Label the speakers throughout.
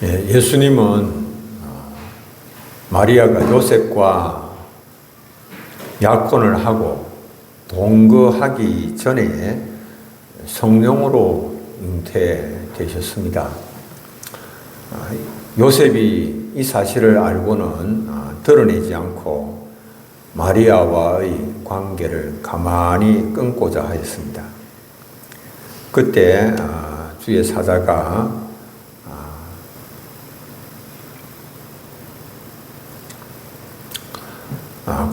Speaker 1: 예수님은 마리아가 요셉과 약혼을 하고 동거하기 전에 성령으로 잉태되셨습니다. 요셉이 이 사실을 알고는 드러내지 않고 마리아와의 관계를 가만히 끊고자 하였습니다. 그때 주의 사자가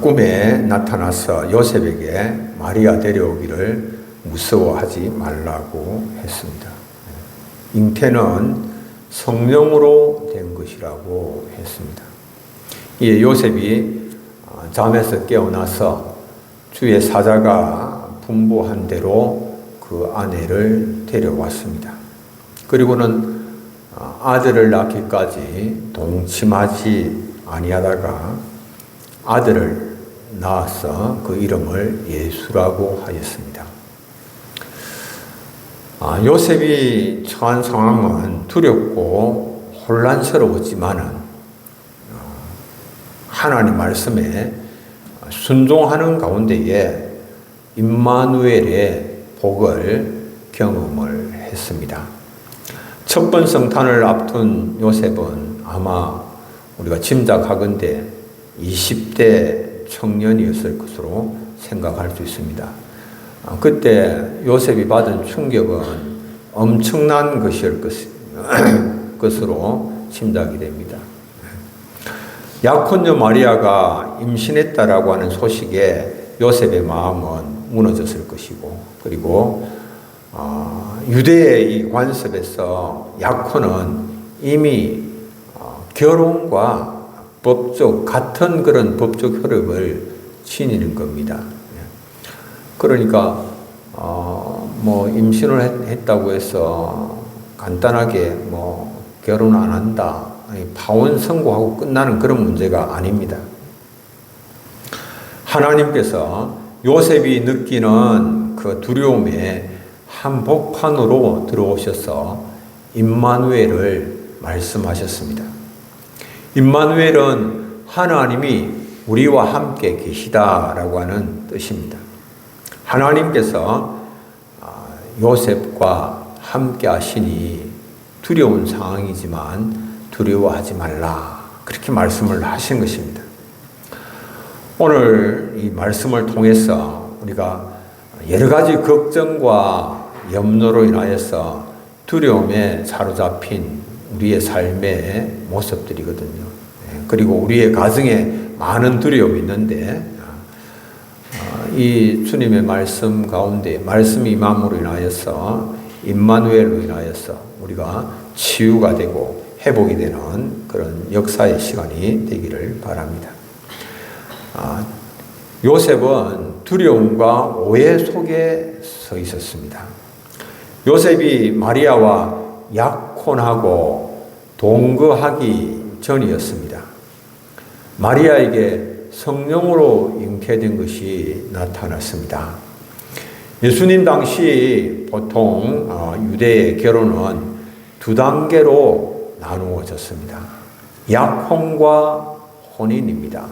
Speaker 1: 꿈에 나타나서 요셉에게 마리아 데려오기를 무서워하지 말라고 했습니다. 잉태는 성령으로 된 것이라고 했습니다. 이에 요셉이 잠에서 깨어나서 주의 사자가 분부한 대로 그 아내를 데려왔습니다. 그리고는 아들을 낳기까지 동침하지 아니하다가 아들을 낳아서 그 이름을 예수라고 하였습니다. 요셉이 처한 상황은 두렵고 혼란스러웠지만은 하나님 말씀에 순종하는 가운데에 임마누엘의 복을 경험을 했습니다. 첫 번 성탄을 앞둔 요셉은 아마 우리가 짐작하건대 20대 청년이었을 것으로 생각할 수 있습니다. 그때 요셉이 받은 충격은 엄청난 것일 것으로 짐작이 됩니다. 약혼녀 마리아가 임신했다라고 하는 소식에 요셉의 마음은 무너졌을 것이고, 그리고 유대의 이 관습에서 약혼은 이미 결혼과 같은 그런 법적 효력을 지니는 겁니다. 그러니까, 임신을 했다고 해서 간단하게 결혼 안 한다, 파혼 선고하고 끝나는 그런 문제가 아닙니다. 하나님께서 요셉이 느끼는 그 두려움에 한복판으로 들어오셔서 임마누엘을 말씀하셨습니다. 임마누엘은 하나님이 우리와 함께 계시다라고 하는 뜻입니다. 하나님께서 요셉과 함께 하시니 두려운 상황이지만 두려워하지 말라, 그렇게 말씀을 하신 것입니다. 오늘 이 말씀을 통해서 우리가 여러 가지 걱정과 염려로 인하여서 두려움에 사로잡힌 우리의 삶의 모습들이거든요. 그리고 우리의 가정에 많은 두려움이 있는데, 이 주님의 말씀 가운데 말씀이 임함으로 인하여서 임마누엘로 인하여서 우리가 치유가 되고 회복이 되는 그런 역사의 시간이 되기를 바랍니다. 요셉은 두려움과 오해 속에 서 있었습니다. 요셉이 마리아와 약혼하고 동거하기 전이었습니다. 마리아에게 성령으로 잉태된 것이 나타났습니다. 예수님 당시 보통 유대의 결혼은 두 단계로 나누어졌습니다. 약혼과 혼인입니다.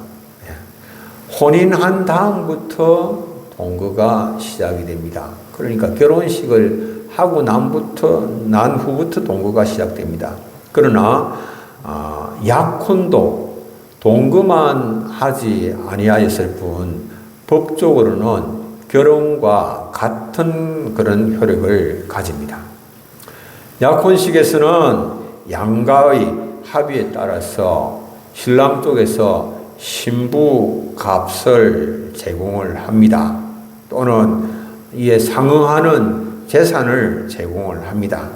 Speaker 1: 혼인한 다음부터 동거가 시작이 됩니다. 그러니까 결혼식을 하고 난 후부터 동거가 시작됩니다. 그러나 약혼도 동거만 하지 아니하였을 뿐 법적으로는 결혼과 같은 그런 효력을 가집니다. 약혼식에서는 양가의 합의에 따라서 신랑 쪽에서 신부 값을 제공을 합니다. 또는 이에 상응하는 재산을 제공을 합니다.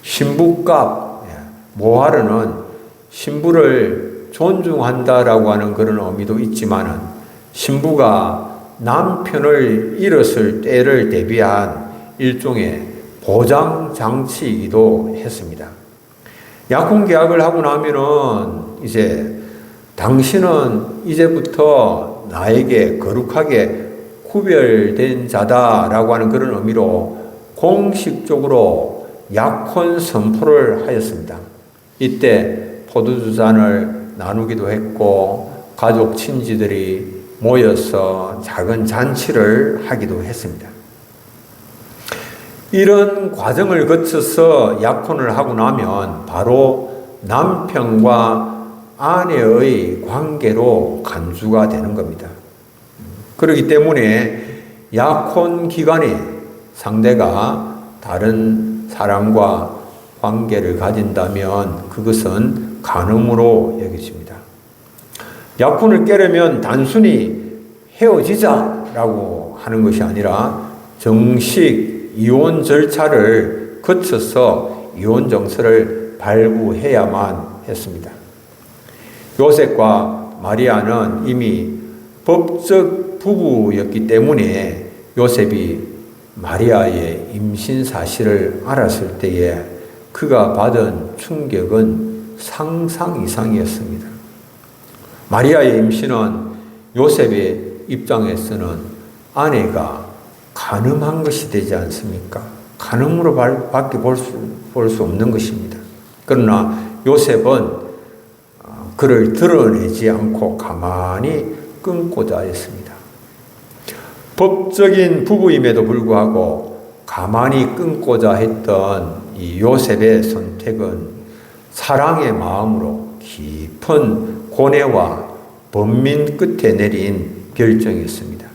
Speaker 1: 신부값, 모하르는 신부를 존중한다라고 하는 그런 의미도 있지만은 신부가 남편을 잃었을 때를 대비한 일종의 보장 장치이기도 했습니다. 약혼 계약을 하고 나면은 이제 당신은 이제부터 나에게 거룩하게 구별된 자다라고 하는 그런 의미로 공식적으로 약혼 선포를 하였습니다. 이때 포도주 잔을 나누기도 했고 가족 친지들이 모여서 작은 잔치를 하기도 했습니다. 이런 과정을 거쳐서 약혼을 하고 나면 바로 남편과 아내의 관계로 간주가 되는 겁니다. 그렇기 때문에 약혼 기간에 상대가 다른 사람과 관계를 가진다면 그것은 간음으로 여겨집니다. 약혼을 깨려면 단순히 헤어지자라고 하는 것이 아니라 정식 이혼 절차를 거쳐서 이혼 정서를 발부해야만 했습니다. 요셉과 마리아는 이미 법적 부부였기 때문에 요셉이 마리아의 임신 사실을 알았을 때에 그가 받은 충격은 상상 이상이었습니다. 마리아의 임신은 요셉의 입장에서는 아내가 간음한 것이 되지 않습니까? 간음으로 밖에 볼 수 없는 것입니다. 그러나 요셉은 그를 드러내지 않고 가만히 끊고자 했습니다. 법적인 부부임에도 불구하고 가만히 끊고자 했던 이 요셉의 선택은 사랑의 마음으로 깊은 고뇌와 번민 끝에 내린 결정이었습니다.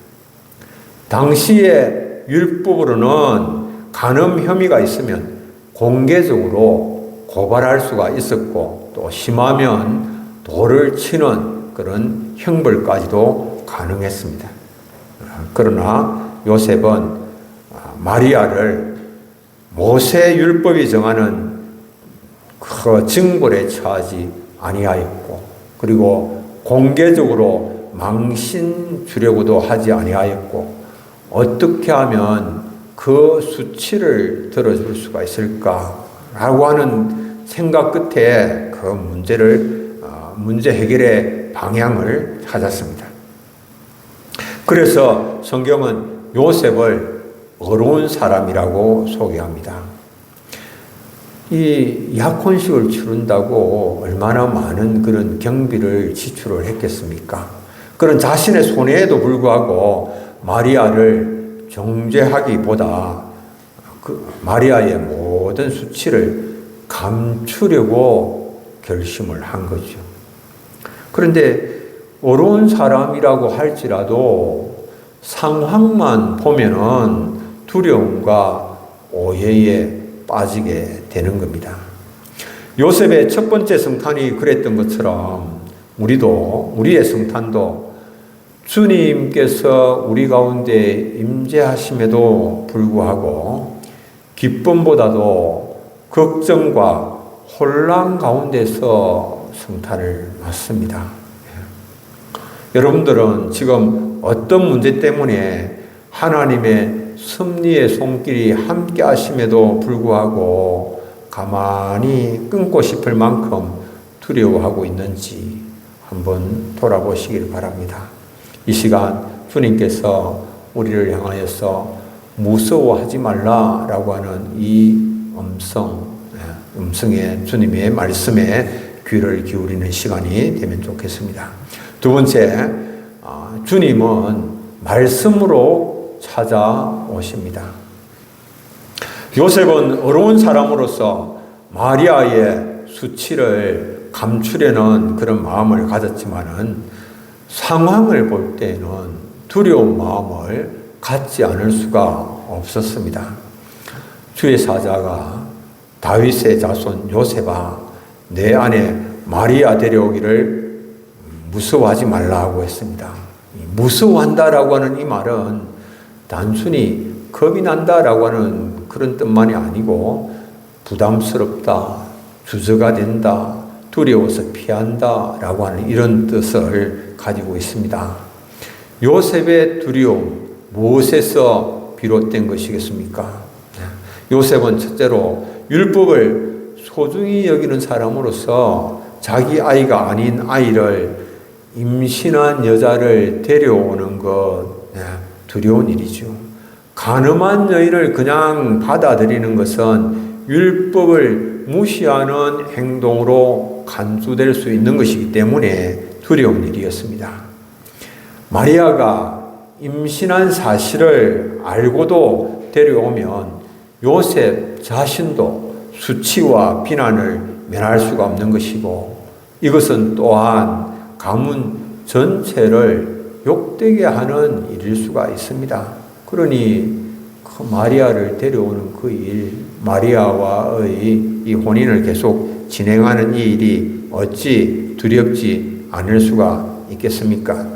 Speaker 1: 당시의 율법으로는 간음 혐의가 있으면 공개적으로 고발할 수가 있었고 또 심하면 돌을 치는 그런 형벌까지도 가능했습니다. 그러나 요셉은 마리아를 모세 율법이 정하는 그 징벌에 처하지 아니하였고 그리고 공개적으로 망신 주려고도 하지 아니하였고 어떻게 하면 그 수치를 들어줄 수가 있을까라고 하는 생각 끝에 그 문제 해결의 방향을 찾았습니다. 그래서 성경은 요셉을 어려운 사람이라고 소개합니다. 이 약혼식을 치른다고 얼마나 많은 그런 경비를 지출을 했겠습니까? 그런 자신의 손해에도 불구하고 마리아를 정죄하기보다 그 마리아의 모든 수치를 감추려고 결심을 한 거죠. 그런데 어려운 사람이라고 할지라도 상황만 보면은 두려움과 오해에 빠지게 되는 겁니다. 요셉의 첫 번째 성탄이 그랬던 것처럼 우리의 성탄도 주님께서 우리 가운데 임재하심에도 불구하고 기쁨보다도 걱정과 혼란 가운데서 성탄을 맞습니다. 여러분들은 지금 어떤 문제 때문에 하나님의 섭리의 손길이 함께 하심에도 불구하고 가만히 끊고 싶을 만큼 두려워하고 있는지 한번 돌아보시길 바랍니다. 이 시간 주님께서 우리를 향하여서 무서워하지 말라라고 하는 이 음성의 주님의 말씀에 귀를 기울이는 시간이 되면 좋겠습니다. 두 번째, 주님은 말씀으로 찾아오십니다. 요셉은 어려운 사람으로서 마리아의 수치를 감추려는 그런 마음을 가졌지만은 상황을 볼 때는 두려운 마음을 갖지 않을 수가 없었습니다. 주의 사자가 다윗의 자손 요셉아 내 아내 마리아 데려오기를 무서워하지 말라고 했습니다. 무서워한다라고 하는 이 말은 단순히 겁이 난다라고 하는 그런 뜻만이 아니고 부담스럽다, 주저가 된다, 두려워서 피한다라고 하는 이런 뜻을 가지고 있습니다. 요셉의 두려움, 무엇에서 비롯된 것이겠습니까? 요셉은 첫째로 율법을 소중히 여기는 사람으로서 자기 아이가 아닌 아이를 임신한 여자를 데려오는 것 두려운 일이죠. 간음한 여인을 그냥 받아들이는 것은 율법을 예수를 무시하는 행동으로 간주될 수 있는 것이기 때문에 두려운 일이었습니다. 마리아가 임신한 사실을 알고도 데려오면 요셉 자신도 수치와 비난을 면할 수가 없는 것이고, 이것은 또한 가문 전체를 욕되게 하는 일일 수가 있습니다. 그러니 그 마리아를 데려오는 그 일, 마리아와의 이 혼인을 계속 진행하는 이 일이 어찌 두렵지 않을 수가 있겠습니까?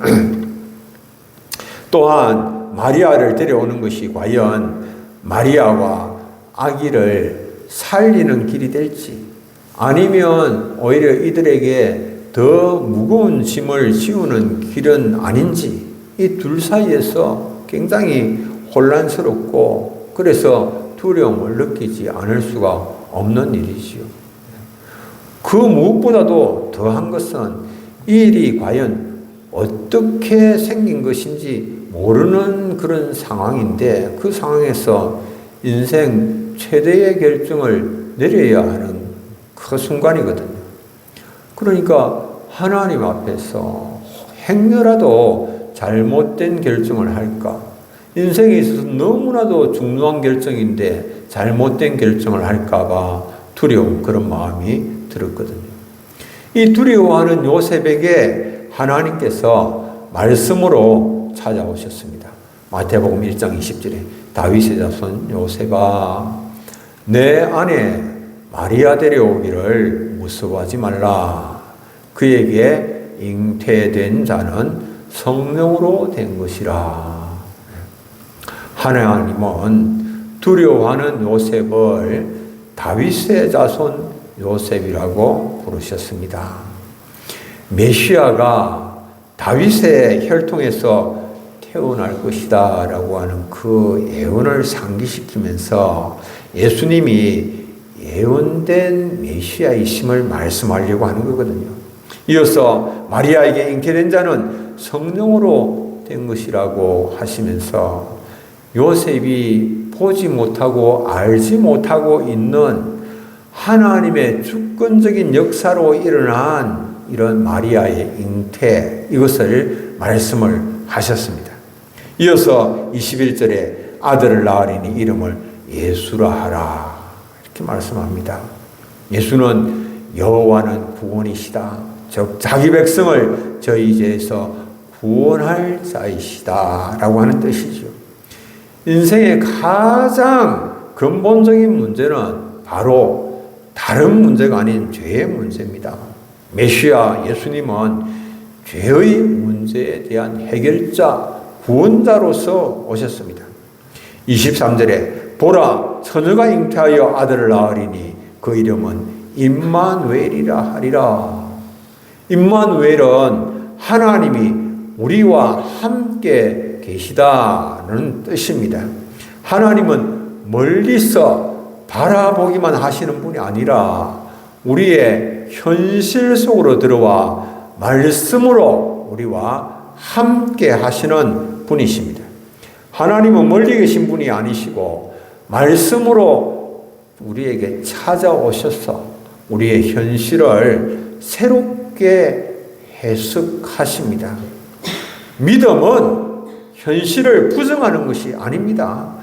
Speaker 1: 또한 마리아를 데려오는 것이 과연 마리아와 아기를 살리는 길이 될지, 아니면 오히려 이들에게 더 무거운 짐을 지우는 길은 아닌지, 이 둘 사이에서 굉장히 혼란스럽고 그래서 두려움을 느끼지 않을 수가 없는 일이지요. 그 무엇보다도 더한 것은 이 일이 과연 어떻게 생긴 것인지 모르는 그런 상황인데, 그 상황에서 인생 최대의 결정을 내려야 하는 그 순간이거든요. 그러니까 하나님 앞에서 행여라도 잘못된 결정을 할까? 인생에 있어서 너무나도 중요한 결정인데 잘못된 결정을 할까봐 두려운 그런 마음이 들었거든요. 이 두려워하는 요셉에게 하나님께서 말씀으로 찾아오셨습니다. 마태복음 1장 20절에 다윗의 자손 요셉아, 내 아내 마리아 데려오기를 무서워하지 말라. 그에게 잉태된 자는 성령으로 된 것이라. 하나님은 두려워하는 요셉을 다윗의 자손 요셉이라고 부르셨습니다. 메시아가 다윗의 혈통에서 태어날 것이다 라고 하는 그 예언을 상기시키면서 예수님이 예언된 메시아이심을 말씀하려고 하는 거거든요. 이어서 마리아에게 잉태된 자는 성령으로 된 것이라고 하시면서 요셉이 보지 못하고 알지 못하고 있는 하나님의 주권적인 역사로 일어난 이런 마리아의 잉태, 이것을 말씀을 하셨습니다. 이어서 21절에 아들을 낳으리니 이름을 예수라 하라, 이렇게 말씀합니다. 예수는 여호와는 구원이시다, 즉 자기 백성을 저희 죄에서 구원할 자이시다 라고 하는 뜻이죠. 인생의 가장 근본적인 문제는 바로 다른 문제가 아닌 죄의 문제입니다. 메시아 예수님은 죄의 문제에 대한 해결자, 구원자로서 오셨습니다. 23절에 보라, 처녀가 잉태하여 아들을 낳으리니 그 이름은 임마누엘이라 하리라. 임마누엘은 하나님이 우리와 함께 계시다는 뜻입니다. 하나님은 멀리서 바라보기만 하시는 분이 아니라 우리의 현실 속으로 들어와 말씀으로 우리와 함께 하시는 분이십니다. 하나님은 멀리 계신 분이 아니시고 말씀으로 우리에게 찾아오셔서 우리의 현실을 새롭게 해석하십니다. 믿음은 현실을 부정하는 것이 아닙니다.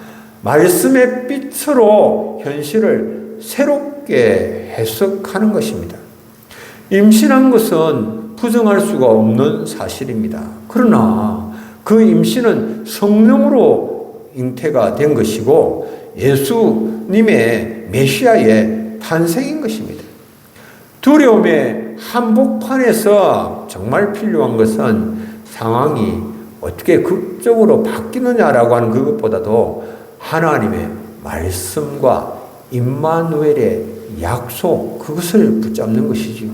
Speaker 1: 말씀의 빛으로 현실을 새롭게 해석하는 것입니다. 임신한 것은 부정할 수가 없는 사실입니다. 그러나 그 임신은 성령으로 잉태가 된 것이고 예수님의 메시아의 탄생인 것입니다. 두려움의 한복판에서 정말 필요한 것은 상황이 어떻게 극적으로 바뀌느냐라고 하는 그것보다도 하나님의 말씀과 임마누엘의 약속, 그것을 붙잡는 것이지요.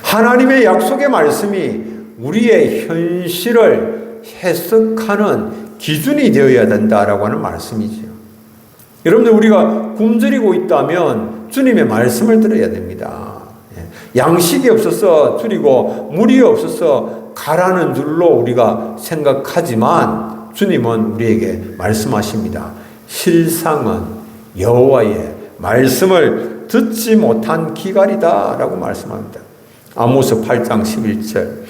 Speaker 1: 하나님의 약속의 말씀이 우리의 현실을 해석하는 기준이 되어야 된다라고 하는 말씀이지요. 여러분들, 우리가 굶주리고 있다면 주님의 말씀을 들어야 됩니다. 양식이 없어서 줄이고 물이 없어서 가라는 줄로 우리가 생각하지만 주님은 우리에게 말씀하십니다. 실상은 여호와의 말씀을 듣지 못한 기갈이다 라고 말씀합니다. 아모스 8장 11절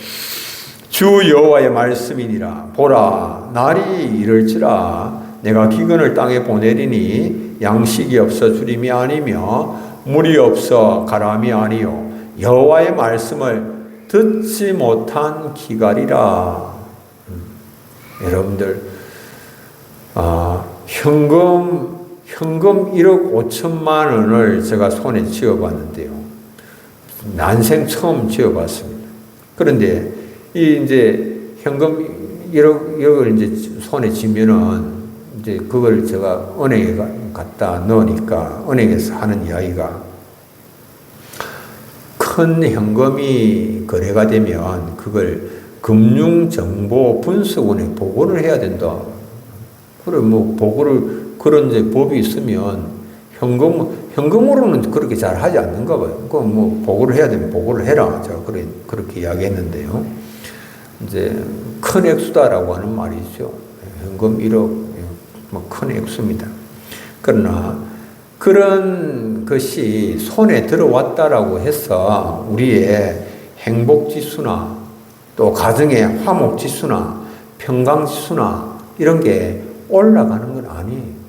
Speaker 1: 주 여호와의 말씀이니라. 보라, 날이 이를지라. 내가 기근을 땅에 보내리니 양식이 없어 주림이 아니며 물이 없어 가람이 아니요 여호와의 말씀을 듣지 못한 기갈이라. 여러분들 현금 1억 5천만 원을 제가 손에 쥐어봤는데요. 난생 처음 쥐어봤습니다. 그런데 이제 현금 1억을 이제 손에 쥐면은 이제 그걸 제가 은행에 갖다 넣으니까 은행에서 하는 이야기가 큰 현금이 거래가 되면 그걸 금융정보분석원에 보고를 해야 된다. 그래, 보고를, 그런 이제 법이 있으면 현금으로는 그렇게 잘 하지 않는가 봐요. 보고를 해야 되면 보고를 해라. 제가 그렇게 이야기했는데요. 이제 큰 액수다라고 하는 말이죠. 현금 1억, 큰 액수입니다. 그러나 그런 것이 손에 들어왔다라고 해서 우리의 행복지수나 또 가정의 화목지수나 평강지수나 이런 게 올라가는 건 아니에요.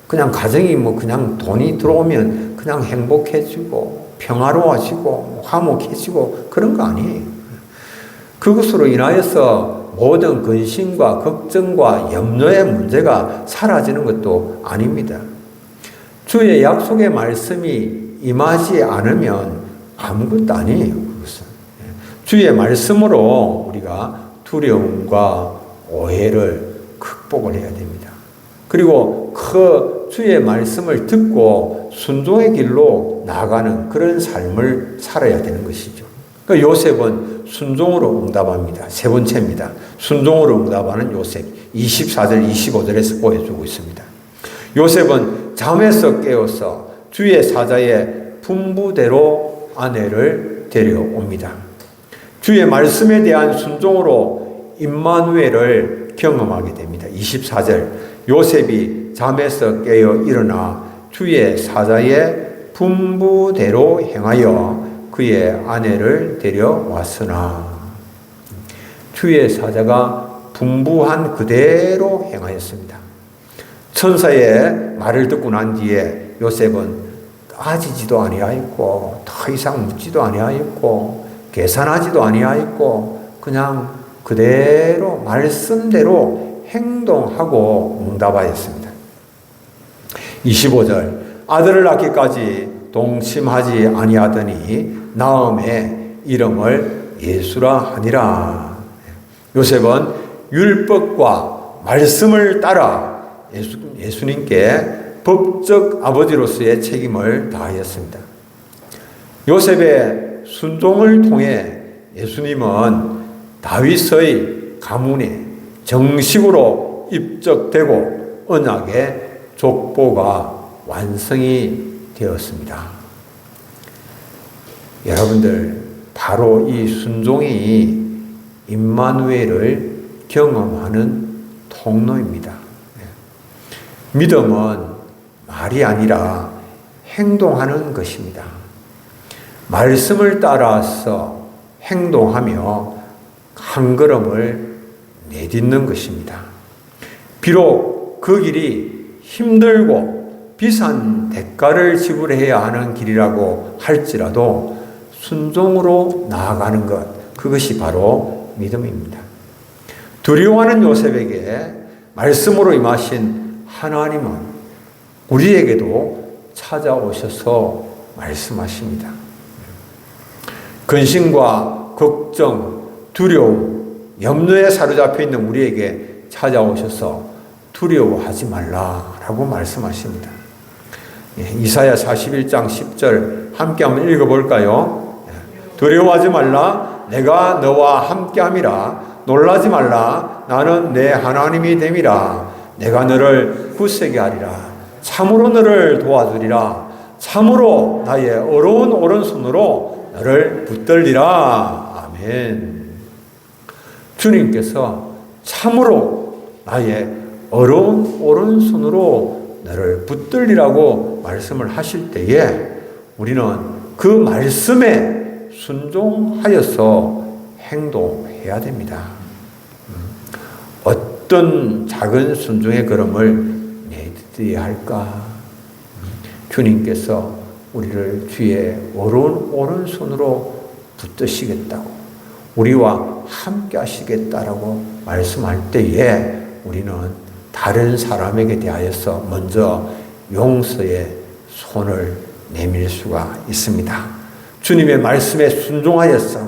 Speaker 1: 그냥 가정이 그냥 돈이 들어오면 그냥 행복해지고 평화로워지고 화목해지고 그런 거 아니에요. 그것으로 인하여서 모든 근심과 걱정과 염려의 문제가 사라지는 것도 아닙니다. 주의 약속의 말씀이 임하지 않으면 아무것도 아니에요. 그것은 주의 말씀으로 우리가 두려움과 오해를 극복을 해야 됩니다. 그리고 그 주의 말씀을 듣고 순종의 길로 나아가는 그런 삶을 살아야 되는 것이죠. 그러니까 요셉은 순종으로 응답합니다. 세 번째입니다. 순종으로 응답하는 요셉. 24절, 25절에서 보여주고 있습니다. 요셉은 잠에서 깨어서 주의 사자의 분부대로 아내를 데려옵니다. 주의 말씀에 대한 순종으로 임마누엘을 경험하게 됩니다. 24절 요셉이 잠에서 깨어 일어나 주의 사자의 분부대로 행하여 그의 아내를 데려왔으나 주의 사자가 분부한 그대로 행하였습니다. 천사의 말을 듣고 난 뒤에 요셉은 따지지도 아니하였고 더 이상 묻지도 아니하였고 계산하지도 아니하였고 그냥 그대로 말씀대로 행동하고 응답하였습니다. 25절 아들을 낳기까지 동침하지 아니하더니 나음의 이름을 예수라 하니라. 요셉은 율법과 말씀을 따라 예수님께 법적 아버지로서의 책임을 다하였습니다. 요셉의 순종을 통해 예수님은 다윗의 가문에 정식으로 입적되고 언약의 족보가 완성이 되었습니다. 여러분들 바로 이 순종이 임마누엘을 경험하는 통로입니다. 믿음은 말이 아니라 행동하는 것입니다. 말씀을 따라서 행동하며 한 걸음을 내딛는 것입니다. 비록 그 길이 힘들고 비싼 대가를 지불해야 하는 길이라고 할지라도 순종으로 나아가는 것, 그것이 바로 믿음입니다. 두려워하는 요셉에게 말씀으로 임하신 하나님은 우리에게도 찾아오셔서 말씀하십니다. 근심과 걱정, 두려움, 염려에 사로잡혀 있는 우리에게 찾아오셔서 두려워하지 말라라고 말씀하십니다. 이사야 41장 10절 함께 한번 읽어볼까요? 두려워하지 말라, 내가 너와 함께함이라. 놀라지 말라, 나는 내 하나님이 됨이라. 내가 너를 굳세게 하리라. 참으로 너를 도와주리라. 참으로 나의 어려운 오른손으로 너를 붙들리라. 아멘. 주님께서 참으로 나의 어려운 오른손으로 너를 붙들리라고 말씀을 하실 때에 우리는 그 말씀에 순종하여서 행동해야 됩니다. 어떤 작은 순종의 걸음을 내디뎌야 할까? 주님께서 우리를 주의 오른손으로 붙드시겠다고, 우리와 함께 하시겠다라고 말씀할 때에 우리는 다른 사람에게 대하여서 먼저 용서의 손을 내밀 수가 있습니다. 주님의 말씀에 순종하여서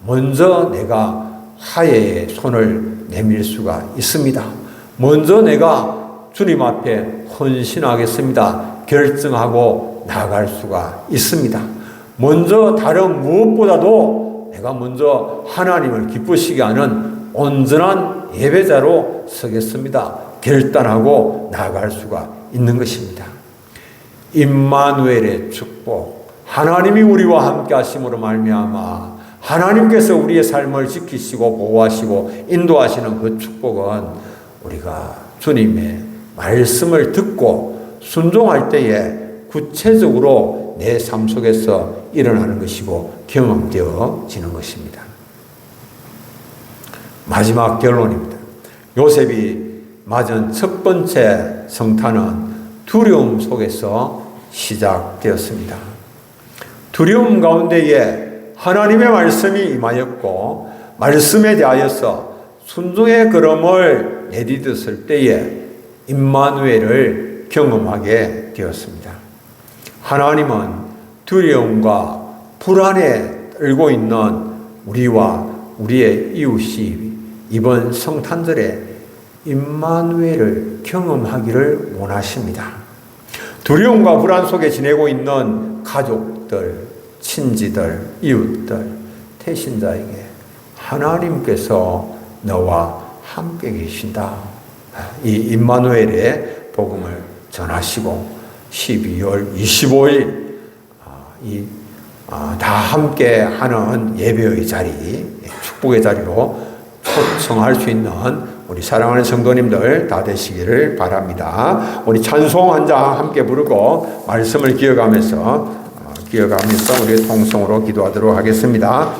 Speaker 1: 먼저 내가 화해의 손을 내밀 수가 있습니다. 먼저 내가 주님 앞에 헌신하겠습니다 결정하고 나아갈 수가 있습니다. 먼저 다른 무엇보다도 내가 먼저 하나님을 기쁘시게 하는 온전한 예배자로 서겠습니다 결단하고 나아갈 수가 있는 것입니다. 임마누엘의 축복, 하나님이 우리와 함께 하심으로 말미암아 하나님께서 우리의 삶을 지키시고 보호하시고 인도하시는 그 축복은 우리가 주님의 말씀을 듣고 순종할 때에 구체적으로 내 삶 속에서 일어나는 것이고 경험되어지는 것입니다. 마지막 결론입니다. 요셉이 맞은 첫 번째 성탄은 두려움 속에서 시작되었습니다. 두려움 가운데에 하나님의 말씀이 임하였고 말씀에 대하여서 순종의 걸음을 내디뎠을 때에 임마누엘을 경험하게 되었습니다. 하나님은 두려움과 불안에 떨고 있는 우리와 우리의 이웃이 이번 성탄절에 임마누엘을 경험하기를 원하십니다. 두려움과 불안 속에 지내고 있는 가족들, 친지들, 이웃들, 태신자에게 하나님께서 너와 함께 계신다. 이 임마누엘의 복음을 전하시고 12월 25일 다 함께 하는 예배의 자리, 축복의 자리로 초청할 수 있는 우리 사랑하는 성도님들 다 되시기를 바랍니다. 우리 찬송 한 장 함께 부르고 말씀을 기억하면서 우리의 통성으로 기도하도록 하겠습니다.